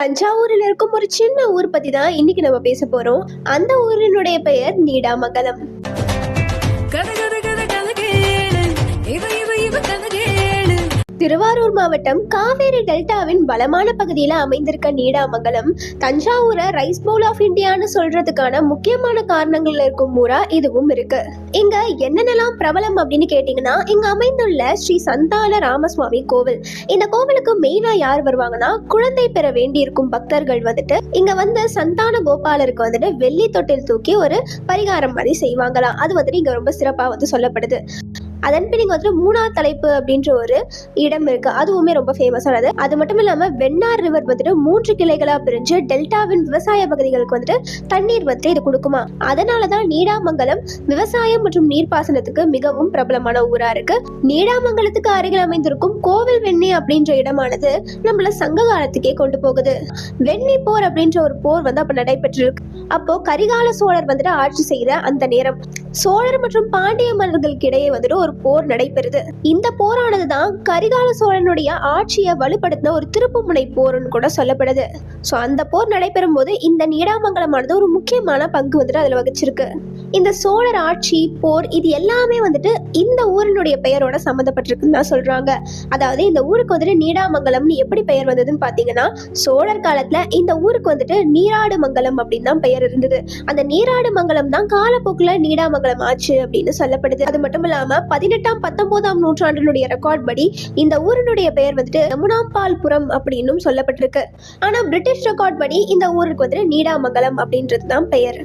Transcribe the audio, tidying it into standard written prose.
தஞ்சாவூரில் இருக்கும் ஒரு சின்ன ஊர் பத்தி தான் இன்னைக்கு நம்ம பேச போறோம். அந்த ஊரினுடைய பெயர் நீடாமங்கலம். திருவாரூர் மாவட்டம் காவேரி டெல்டாவின் பலமான பகுதியில அமைந்திருக்க நீடாமங்கலம் தஞ்சாவூரை ரைஸ் பவுல் ஆஃப் இந்தியான்னு சொல்றதுக்கான முக்கியமான காரணங்கள்ல இருக்கும் ஊரா இதுவும் இருக்கு. இங்க என்னென்னலாம் பிரபலம் அப்படின்னு கேட்டீங்கன்னா, இங்க அமைந்துள்ள ஸ்ரீ சந்தான ராமசுவாமி கோவில். இந்த கோவிலுக்கு மெயினா யார் வருவாங்கன்னா, குழந்தை பெற வேண்டி இருக்கும் பக்தர்கள் வந்துட்டு இங்க வந்து சந்தான கோபாலருக்கு வந்துட்டு வெள்ளி தொட்டில் தூக்கி ஒரு பரிகாரம் மாதிரி செய்வாங்களாம். அது வந்துட்டு இங்க ரொம்ப சிறப்பா வந்து சொல்லப்படுது. அதன் பின் இங்க வந்துட்டு மூணாவது தலைப்பு அப்படின்ற ஒரு இடம் இருக்கு. அதுவுமே ரொம்ப ஃபேமஸானது. அது மட்டும் இல்லாம வெண்ணார் ரிவர் வந்துட்டு 3 கிளைகளா பிரிஞ்சு டெல்டாவின் விவசாய பகுதிகளுக்கு வந்துட்டு தண்ணீர் வந்துட்டு இது கொடுக்குமா. அதனாலதான் நீடாமங்கலம் விவசாயம் மற்றும் நீர்ப்பாசனத்துக்கு மிகவும் பிரபலமான ஊரா இருக்கு. நீடாமங்கலத்துக்கு அருகில் அமைந்திருக்கும் கோவில் வெண்ணி அப்படின்ற இடமானது நம்மள சங்க காலத்துக்கே கொண்டு போகுது. வெண்ணி போர் அப்படின்ற ஒரு போர் வந்து அப்ப நடைபெற்றிருக்கு. அப்போ கரிகால சோழர் வந்துட்டு ஆட்சி செய்த அந்த நேரம் சோழர் மற்றும் பாண்டிய மன்னர்களுக்கு இடையே வந்துட்டு ஒரு போர் நடைபெறுது. இந்த போரானதுதான் கரிகால சோழனுடைய ஆட்சியை வலுப்படுத்தின ஒரு திருப்புமுனை போர்னு கூட சொல்லப்படுது. சோ அந்த போர் நடைபெறும் போது இந்த நீடாமங்கலமானது ஒரு முக்கியமான பங்கு வந்துட்டு அதுல வகிச்சிருக்கு. இந்த சோழர் ஆட்சி போர் இது எல்லாமே வந்துட்டு இந்த ஊரினுடைய பெயரோட சம்மந்தப்பட்டிருக்குன்னு தான் சொல்றாங்க. அதாவது இந்த ஊருக்கு வந்துட்டு நீடாமங்கலம்னு எப்படி பெயர் வந்ததுன்னு பாத்தீங்கன்னா, சோழர் காலத்துல இந்த ஊருக்கு வந்துட்டு நீராடு மங்கலம் அப்படின்னு தான் பெயர் இருந்தது. அந்த நீராடு மங்கலம் தான் காலப்போக்குல நீடாமங்கலம் ஆச்சு அப்படின்னு சொல்லப்படுது. அது மட்டும் இல்லாம 18ஆம் 19ஆம் நூற்றாண்டினுடைய ரெக்கார்ட் படி இந்த ஊரினுடைய பெயர் வந்துட்டு யமுனாம்பால்புரம் அப்படின்னு சொல்லப்பட்டிருக்கு. ஆனா பிரிட்டிஷ் ரெக்கார்ட் படி இந்த ஊருக்கு வந்துட்டு நீடாமங்கலம் அப்படின்றது தான் பெயர்.